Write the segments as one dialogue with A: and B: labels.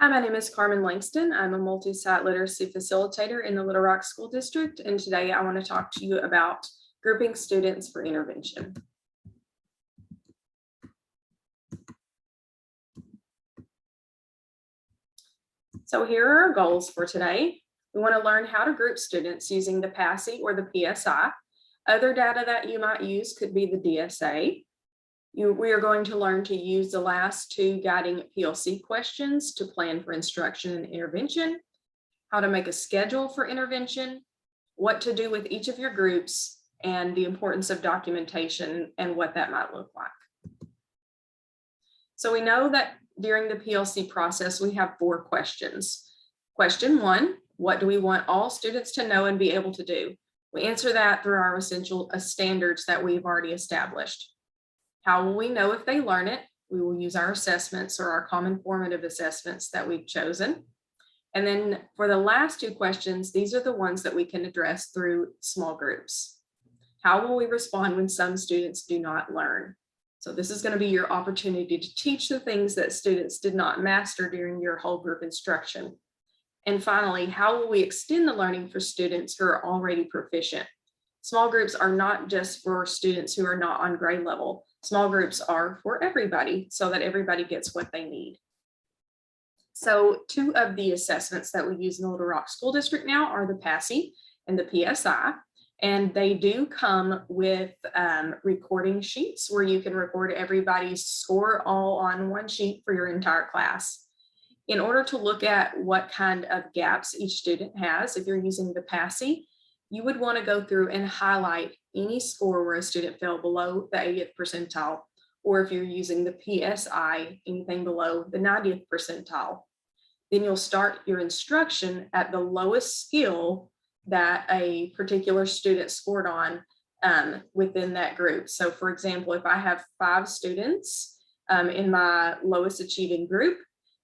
A: Hi, my name is Carmen Langston. I'm a multi-site literacy facilitator in the Little Rock School District, and today I want to talk to you about grouping students for intervention. So here are our goals for today. We want to learn how to group students using the PASI or the PSI. Other data that you might use could be the DSA. We are going to learn to use the last two guiding PLC questions to plan for instruction and intervention, how to make a schedule for intervention, what to do with each of your groups, and the importance of documentation and what that might look like. So we know that during the PLC process, we have 4 questions. Question 1, what do we want all students to know and be able to do? We answer that through our essential standards that we've already established. How will we know if they learn it? We will use our assessments or our common formative assessments that we've chosen. And then for the last 2 questions, these are the ones that we can address through small groups. How will we respond when some students do not learn? So this is going to be your opportunity to teach the things that students did not master during your whole group instruction. And finally, how will we extend the learning for students who are already proficient? Small groups are not just for students who are not on grade level. Small groups are for everybody so that everybody gets what they need. So 2 of the assessments that we use in the Little Rock School District now are the PASI and the PSI, and they do come with recording sheets where you can record everybody's score all on one sheet for your entire class. In order to look at what kind of gaps each student has, if you're using the PASI, you would want to go through and highlight any score where a student fell below the 80th percentile, or if you're using the PSI, anything below the 90th percentile. Then you'll start your instruction at the lowest skill that a particular student scored on within that group. So for example, if I have 5 students in my lowest achieving group,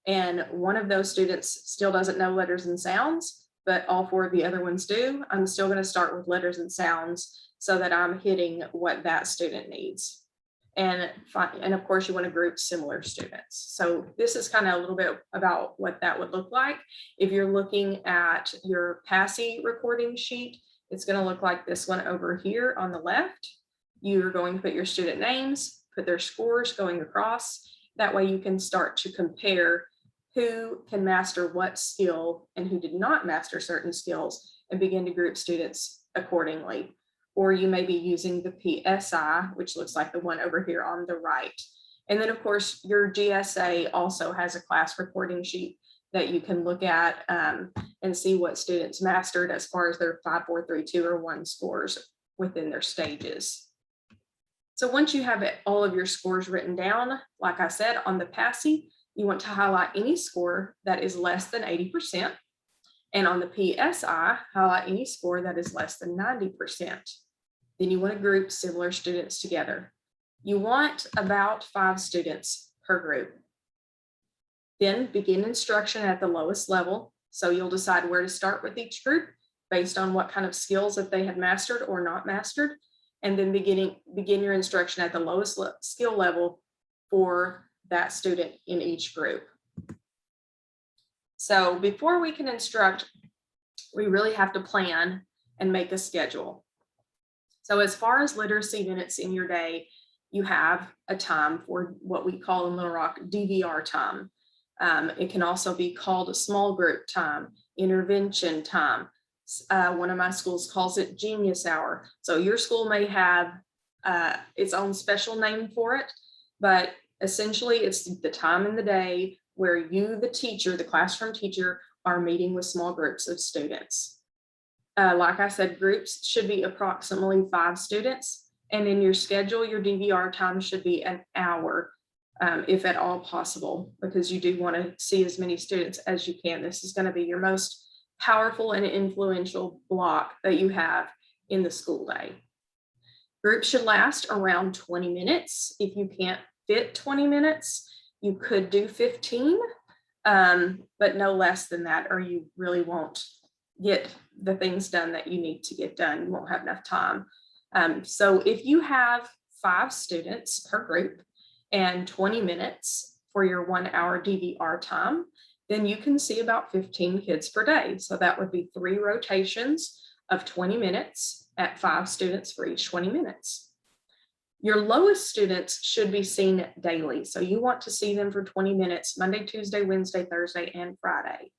A: and one of those students still doesn't know letters and sounds, but all 4 of the other ones do, I'm still going to start with letters and sounds so that I'm hitting what that student needs. And of course, you want to group similar students. So this is kind of a little bit about what that would look like. If you're looking at your PASI recording sheet, it's going to look like this one over here on the left. You're going to put your student names, put their scores going across. That way you can start to compare who can master what skill and who did not master certain skills and begin to group students accordingly. Or you may be using the PSI, which looks like the one over here on the right. And then of course, your GSA also has a class reporting sheet that you can look at and see what students mastered as far as their 5, 4, 3, 2, or 1 scores within their stages. So once you have all of your scores written down, like I said, on the PASI, you want to highlight any score that is less than 80%. And on the PSI, highlight any score that is less than 90%. Then you want to group similar students together. You want about 5 students per group. Then begin instruction at the lowest level. So you'll decide where to start with each group based on what kind of skills that they had mastered or not mastered. And then begin your instruction at the lowest skill level for that student in each group. So before we can instruct, we really have to plan and make a schedule. So as far as literacy minutes in your day, you have a time for what we call in Little Rock DVR time. It can also be called a small group time, intervention time. One of my schools calls it Genius Hour. So your school may have its own special name for it, but essentially it's the time in the day where you, the teacher, the classroom teacher, are meeting with small groups of students. Like I said, groups should be approximately 5 students, and in your schedule, your DVR time should be an hour, if at all possible, because you do want to see as many students as you can. This is going to be your most powerful and influential block that you have in the school day. Groups should last around 20 minutes. If you can't fit 20 minutes, you could do 15, but no less than that, or you really won't get the things done that you need to get done. You won't have enough time. So if you have 5 students per group and 20 minutes for your 1 hour DVR time, then you can see about 15 kids per day. So that would be 3 rotations of 20 minutes at 5 students for each 20 minutes. Your lowest students should be seen daily. So you want to see them for 20 minutes, Monday, Tuesday, Wednesday, Thursday, and Friday.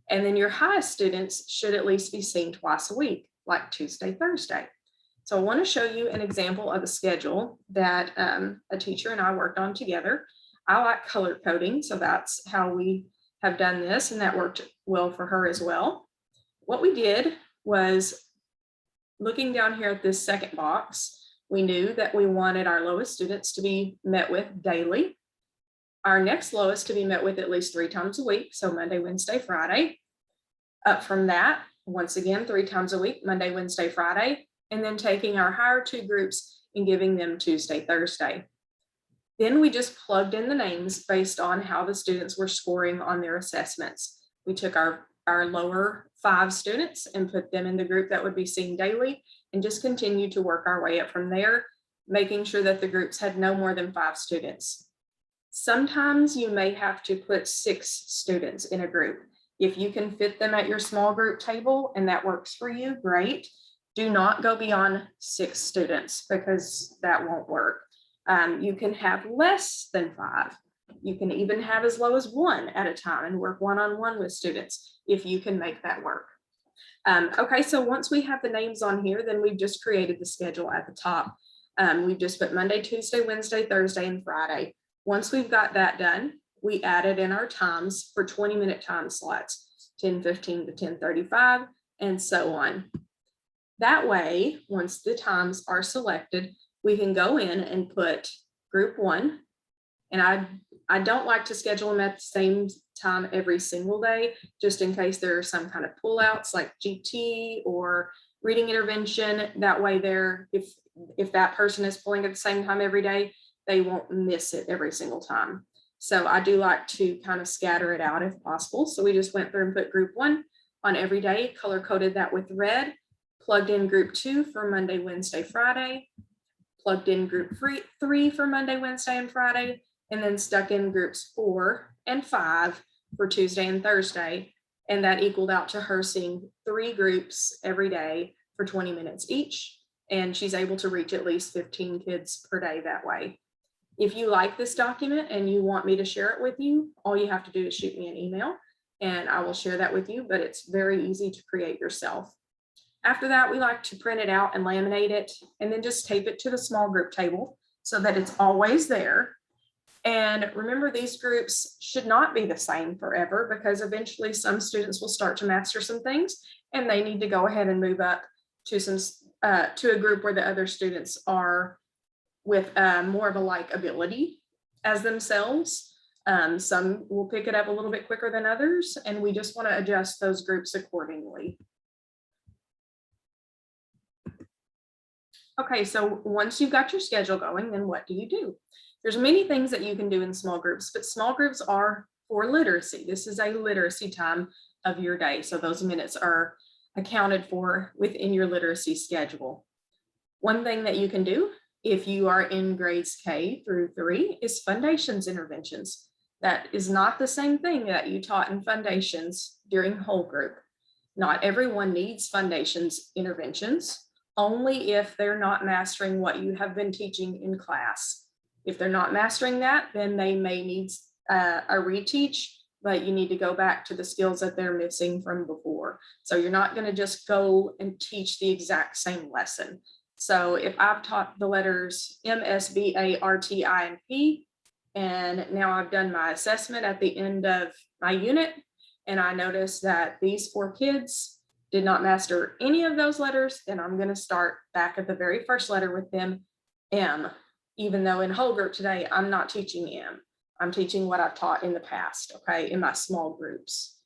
A: And then your highest students should at least be seen twice a week, like Tuesday, Thursday. So I want to show you an example of a schedule that a teacher and I worked on together. I like color coding, so that's how we have done this, and that worked well for her as well. What we did was, looking down here at this second box, we knew that we wanted our lowest students to be met with daily, our next lowest to be met with at least 3 times a week, so Monday, Wednesday, Friday. Up from that, once again, 3 times a week, Monday, Wednesday, Friday, and then taking our higher 2 groups and giving them Tuesday, Thursday. Then we just plugged in the names based on how the students were scoring on their assessments. We took our lower 5 students and put them in the group that would be seen daily, and just continued to work our way up from there, making sure that the groups had no more than 5 students. Sometimes you may have to put 6 students in a group. If you can fit them at your small group table and that works for you, great. Do not go beyond 6 students because that won't work. You can have less than 5. You can even have as low as 1 at a time and work one-on-one with students if you can make that work. Okay, so once we have the names on here, then we've just created the schedule at the top. We've just put Monday, Tuesday, Wednesday, Thursday, and Friday. Once we've got that done, we added in our times for 20-minute time slots, 10:15 to 10:35, and so on. That way, once the times are selected, we can go in and put group 1. And I don't like to schedule them at the same time every single day, just in case there are some kind of pullouts like GT or reading intervention. That way if that person is pulling at the same time every day, they won't miss it every single time. So I do like to kind of scatter it out if possible. So we just went through and put group 1 on every day, color coded that with red, plugged in group 2 for Monday, Wednesday, Friday, plugged in group 3 for Monday, Wednesday, and Friday, and then stuck in groups 4 and 5 for Tuesday and Thursday. And that equaled out to her seeing 3 groups every day for 20 minutes each. And she's able to reach at least 15 kids per day that way. If you like this document and you want me to share it with you, all you have to do is shoot me an email and I will share that with you, but it's very easy to create yourself. After that, we like to print it out and laminate it and then just tape it to the small group table so that it's always there. And remember, these groups should not be the same forever because eventually some students will start to master some things and they need to go ahead and move up to a group where the other students are with more of a like ability as themselves. Some will pick it up a little bit quicker than others, and we just want to adjust those groups accordingly. Okay, so once you've got your schedule going, then what do? There's many things that you can do in small groups, but small groups are for literacy. This is a literacy time of your day. So those minutes are accounted for within your literacy schedule. One thing that you can do if you are in grades K through 3 is foundations interventions. That is not the same thing that you taught in foundations during whole group. Not everyone needs foundations interventions, only if they're not mastering what you have been teaching in class. If they're not mastering that, then they may need a reteach, but you need to go back to the skills that they're missing from before. So you're not going to just go and teach the exact same lesson. So if I've taught the letters M, S, B, A, R, T, I, and P, and now I've done my assessment at the end of my unit, and I noticed that these 4 kids did not master any of those letters, then I'm going to start back at the very first letter with them, M. Even though in whole group today, I'm not teaching M. I'm teaching what I've taught in the past, okay, in my small groups.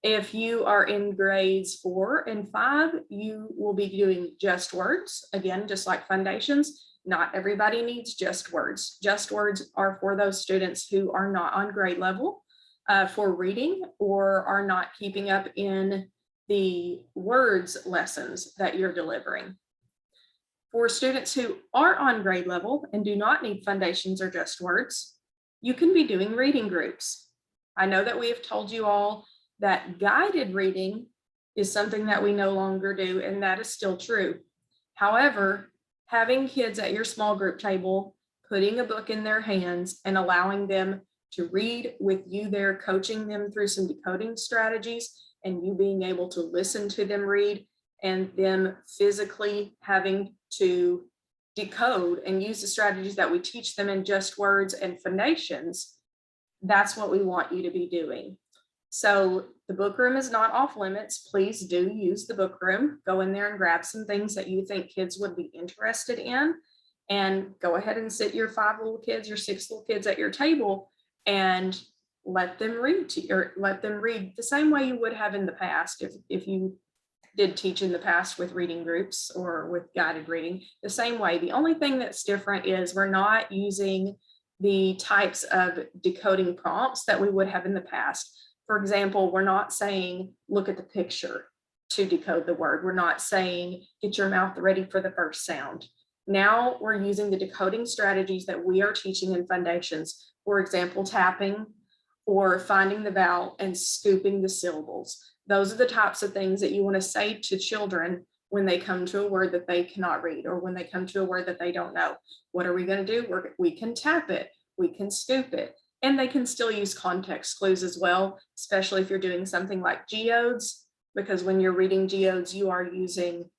A: If you are in grades 4 and 5, you will be doing just words. Again, just like foundations, not everybody needs just words. Just words are for those students who are not on grade level for reading or are not keeping up in the words lessons that you're delivering. For students who are on grade level and do not need foundations or just words, you can be doing reading groups. I know that we have told you all that guided reading is something that we no longer do, and that is still true. However, having kids at your small group table, putting a book in their hands and allowing them to read with you there, coaching them through some decoding strategies, and you being able to listen to them read, and them physically having to decode and use the strategies that we teach them in just words and phonations, that's what we want you to be doing. So the book room is not off limits. Please do use the book room. Go in there and grab some things that you think kids would be interested in, and go ahead and sit your 5 little kids, your 6 little kids at your table and let them read to you, or let them read the same way you would have in the past if you did teach in the past with reading groups or with guided reading, the same way. The only thing that's different is we're not using the types of decoding prompts that we would have in the past. For example, we're not saying, look at the picture to decode the word. We're not saying, get your mouth ready for the first sound. Now we're using the decoding strategies that we are teaching in Foundations. For example, tapping or finding the vowel and scooping the syllables. Those are the types of things that you want to say to children when they come to a word that they cannot read, or when they come to a word that they don't know. What are we going to do? We can tap it, we can scoop it, and they can still use context clues as well, especially if you're doing something like geodes, because when you're reading geodes, you are using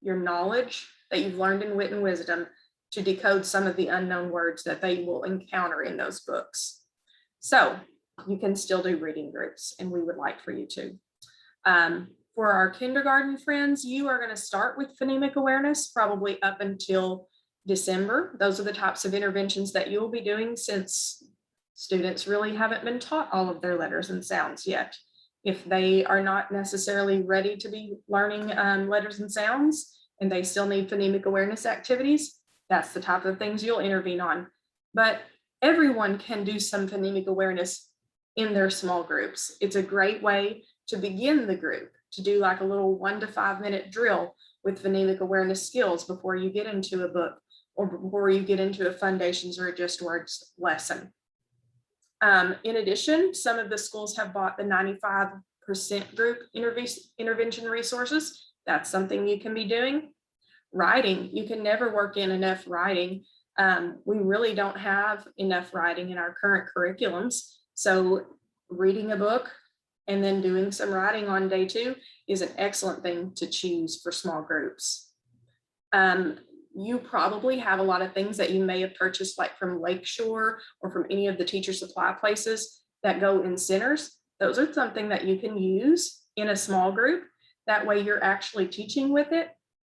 A: your knowledge that you've learned in Wit and Wisdom to decode some of the unknown words that they will encounter in those books. So you can still do reading groups, and we would like for you to. For our kindergarten friends, you are going to start with phonemic awareness probably up until December. Those are the types of interventions that you'll be doing, since students really haven't been taught all of their letters and sounds yet. If they are not necessarily ready to be learning letters and sounds, and they still need phonemic awareness activities, that's the type of things you'll intervene on. But everyone can do some phonemic awareness in their small groups. It's a great way to begin the group, to do like a little 1 to 5 minute drill with phonemic awareness skills before you get into a book, or before you get into a Foundations or a Just Words lesson. In addition, some of the schools have bought the 95% group intervention resources. That's something you can be doing. Writing, you can never work in enough writing. We really don't have enough writing in our current curriculums. So reading a book and then doing some writing on day 2 is an excellent thing to choose for small groups. You probably have a lot of things that you may have purchased, like from Lakeshore or from any of the teacher supply places that go in centers. Those are something that you can use in a small group. That way you're actually teaching with it.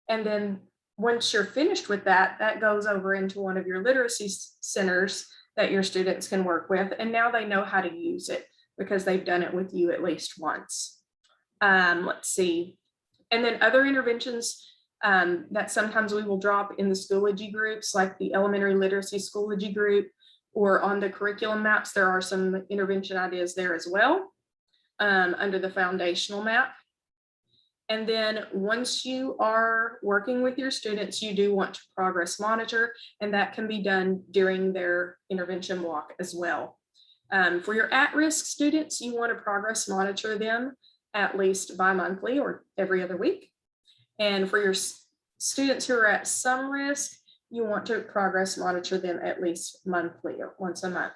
A: And then once you're finished with that, that goes over into one of your literacy centers that your students can work with. And now they know how to use it because they've done it with you at least once. Let's see. And then other interventions that sometimes we will drop in the Schoology groups, like the elementary literacy Schoology group, or on the curriculum maps, there are some intervention ideas there as well, under the foundational map. And then once you are working with your students, you do want to progress monitor, and that can be done during their intervention block as well. For your at-risk students, you want to progress monitor them at least bi-monthly or every other week. And for your students who are at some risk, you want to progress monitor them at least monthly or once a month.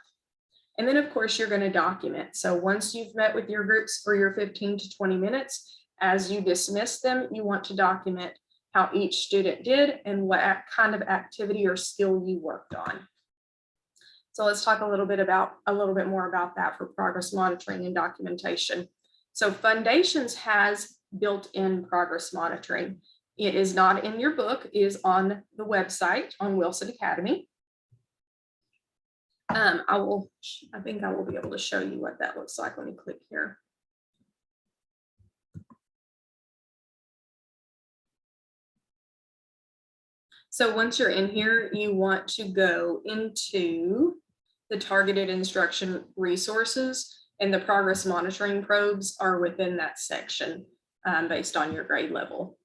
A: And then of course you're going to document. So once you've met with your groups for your 15 to 20 minutes, as you dismiss them, you want to document how each student did and what kind of activity or skill you worked on. So let's talk a little bit more about that for progress monitoring and documentation. So Foundations has built-in progress monitoring. It is not in your book, it is on the website on Wilson Academy. I think I will be able to show you what that looks like. Let me click here. So once you're in here, you want to go into the targeted instruction resources, and the progress monitoring probes are within that section based on your grade level.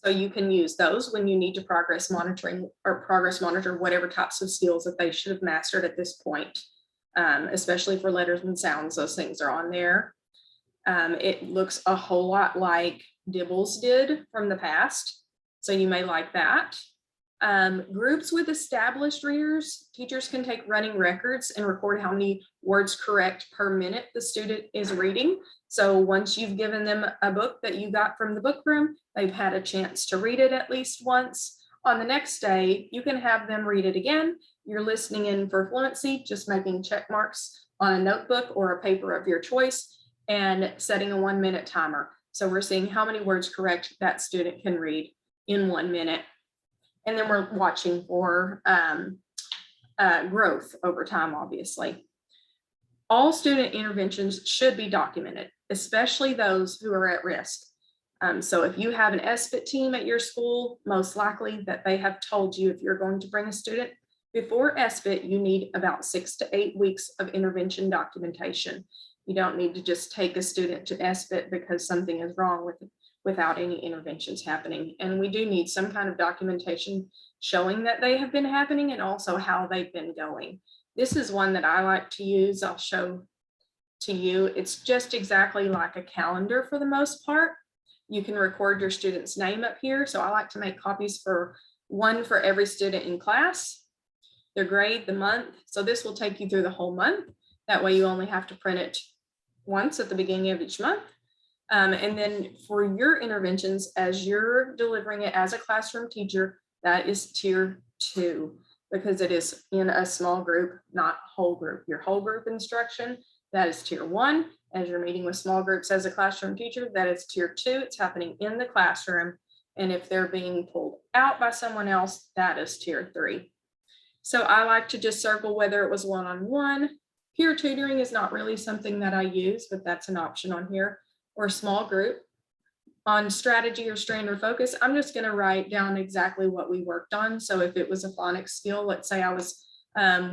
A: So you can use those when you need to progress monitor whatever types of skills that they should have mastered at this point. especially for letters and sounds. Those things are on there. It looks a whole lot like Dibbles did from the past, so you may like that. Groups with established readers, teachers can take running records and record how many words correct per minute the student is reading. So once you've given them a book that you got from the book room, they've had a chance to read it at least once. On the next day, you can have them read it again. You're listening in for fluency, just making check marks on a notebook or a paper of your choice and setting a 1 minute timer. So we're seeing how many words correct that student can read in 1 minute. And then we're watching for growth over time, obviously. All student interventions should be documented, especially those who are at risk. So if you have an SBIT team at your school, most likely that they have told you if you're going to bring a student before SBIT, you need about 6 to 8 weeks of intervention documentation. You don't need to just take a student to SBIT because something is wrong with it without any interventions happening. And we do need some kind of documentation showing that they have been happening and also how they've been going. This is one that I like to use. I'll show to you. It's just exactly like a calendar for the most part. You can record your student's name up here. So I like to make copies for one for every student in class, their grade, the month. So this will take you through the whole month. That way you only have to print it once at the beginning of each month. And then for your interventions, as you're delivering it as a classroom teacher, that is tier 2, because it is in a small group, not whole group. Your whole group instruction, that is tier 1. As you're meeting with small groups as a classroom teacher, that is tier 2. It's happening in the classroom. And if they're being pulled out by someone else, that is tier 3. So I like to just circle whether it was one-on-one. Peer tutoring is not really something that I use, but that's an option on here. Or small group. On strategy or strand or focus, I'm just going to write down exactly what we worked on. So if it was a phonics skill, let's say I was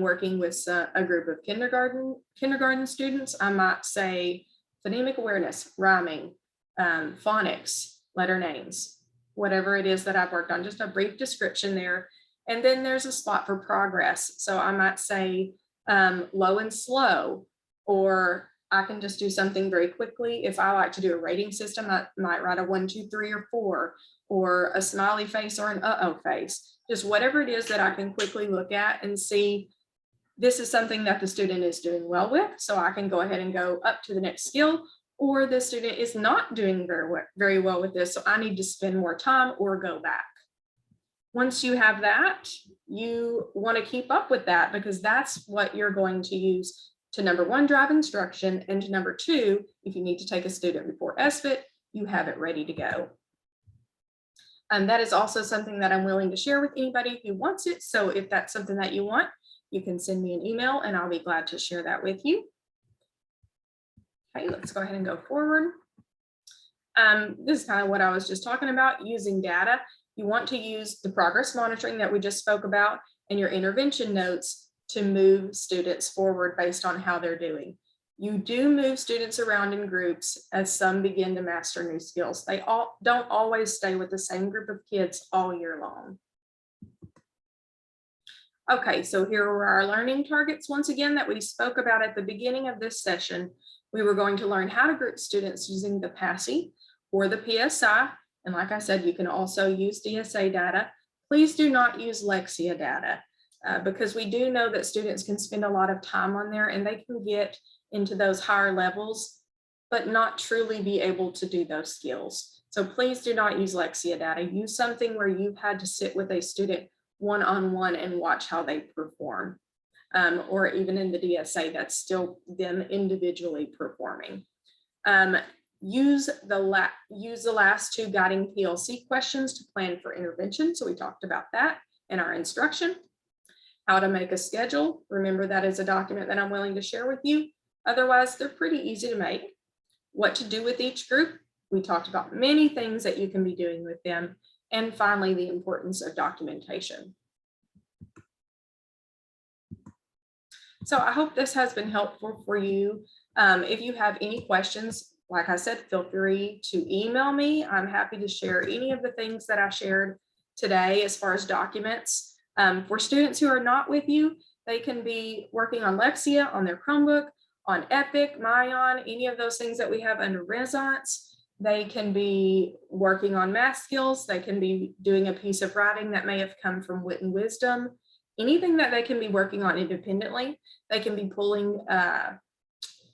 A: working with a group of kindergarten students, I might say phonemic awareness, rhyming, phonics, letter names, whatever it is that I've worked on, just a brief description there. And then there's a spot for progress. So I might say low and slow, or I can just do something very quickly. If I like to do a rating system, I might write a 1, 2, 3, or 4, or a smiley face or an uh-oh face. Just whatever it is that I can quickly look at and see this is something that the student is doing well with. So I can go ahead and go up to the next skill, or the student is not doing very well with this. So I need to spend more time or go back. Once you have that, you want to keep up with that, because that's what you're going to use to, number 1, drive instruction, and to number 2, if you need to take a student before SBIT, you have it ready to go. And that is also something that I'm willing to share with anybody who wants it. So if that's something that you want, you can send me an email and I'll be glad to share that with you. Okay, let's go ahead and go forward. This is kind of what I was just talking about, using data. You want to use the progress monitoring that we just spoke about and your intervention notes to move students forward based on how they're doing. You do move students around in groups as some begin to master new skills. They don't always stay with the same group of kids all year long. Okay, so here are our learning targets once again that we spoke about at the beginning of this session. We were going to learn how to group students using the PASI or the PSI. And like I said, you can also use DSA data. Please do not use Lexia data. Because we do know that students can spend a lot of time on there and they can get into those higher levels, but not truly be able to do those skills. So please do not use Lexia data. Use something where you've had to sit with a student one-on-one and watch how they perform. Or even in the DSA, that's still them individually performing. Use the last 2 guiding PLC questions to plan for intervention. So we talked about that in our instruction. How to make a schedule. Remember, that is a document that I'm willing to share with you. Otherwise, they're pretty easy to make. What to do with each group. We talked about many things that you can be doing with them. And finally, the importance of documentation. So I hope this has been helpful for you. If you have any questions, like I said, feel free to email me. I'm happy to share any of the things that I shared today as far as documents. For students who are not with you, They can be working on Lexia on their Chromebook, on Epic, Mayan, any of those things that we have under Renaissance. They can be working on math skills. They can be doing a piece of writing that may have come from Wit and Wisdom. Anything that they can be working on independently. They can be pulling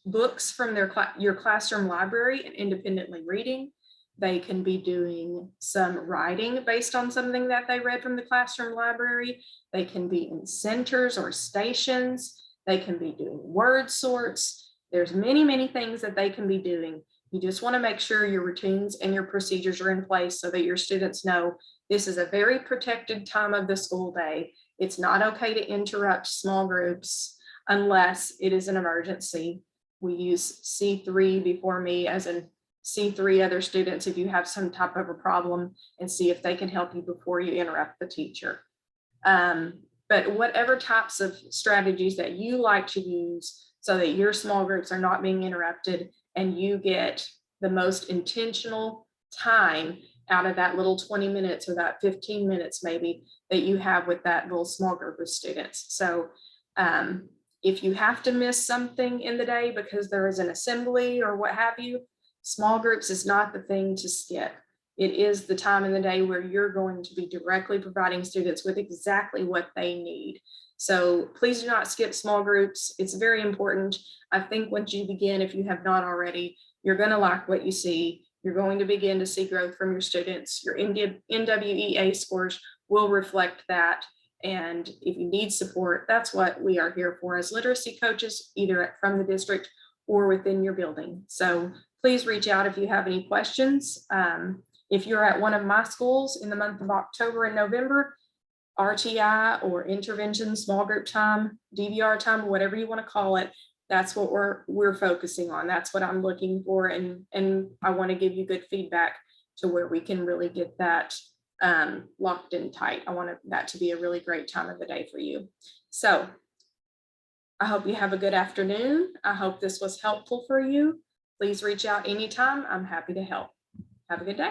A: books from your classroom library and independently reading. They can be doing some writing based on something that they read from the classroom library. They can be in centers or stations. They can be doing word sorts. There's many, many things that they can be doing. You just want to make sure your routines and your procedures are in place so that your students know this is a very protected time of the school day. It's not okay to interrupt small groups unless it is an emergency. We use C3 before me as in C3 other students if you have some type of a problem, and see if they can help you before you interrupt the teacher. But whatever types of strategies that you like to use so that your small groups are not being interrupted and you get the most intentional time out of that little 20 minutes or that 15 minutes maybe that you have with that little small group of students. So if you have to miss something in the day because there is an assembly or what have you, small groups is not the thing to skip. It is the time in the day where you're going to be directly providing students with exactly what they need. So please do not skip small groups. It's very important. I think once you begin, if you have not already, you're going to like what you see. You're going to begin to see growth from your students. Your NWEA scores will reflect that. And if you need support, that's what we are here for as literacy coaches, either from the district or within your building. So please reach out if you have any questions. If you're at one of my schools in the month of October and November, RTI or intervention, small group time, DVR time, whatever you want to call it, that's what we're focusing on. That's what I'm looking for. And I want to give you good feedback to where we can really get that locked in tight. I want that to be a really great time of the day for you. So I hope you have a good afternoon. I hope this was helpful for you. Please reach out anytime. I'm happy to help. Have a good day.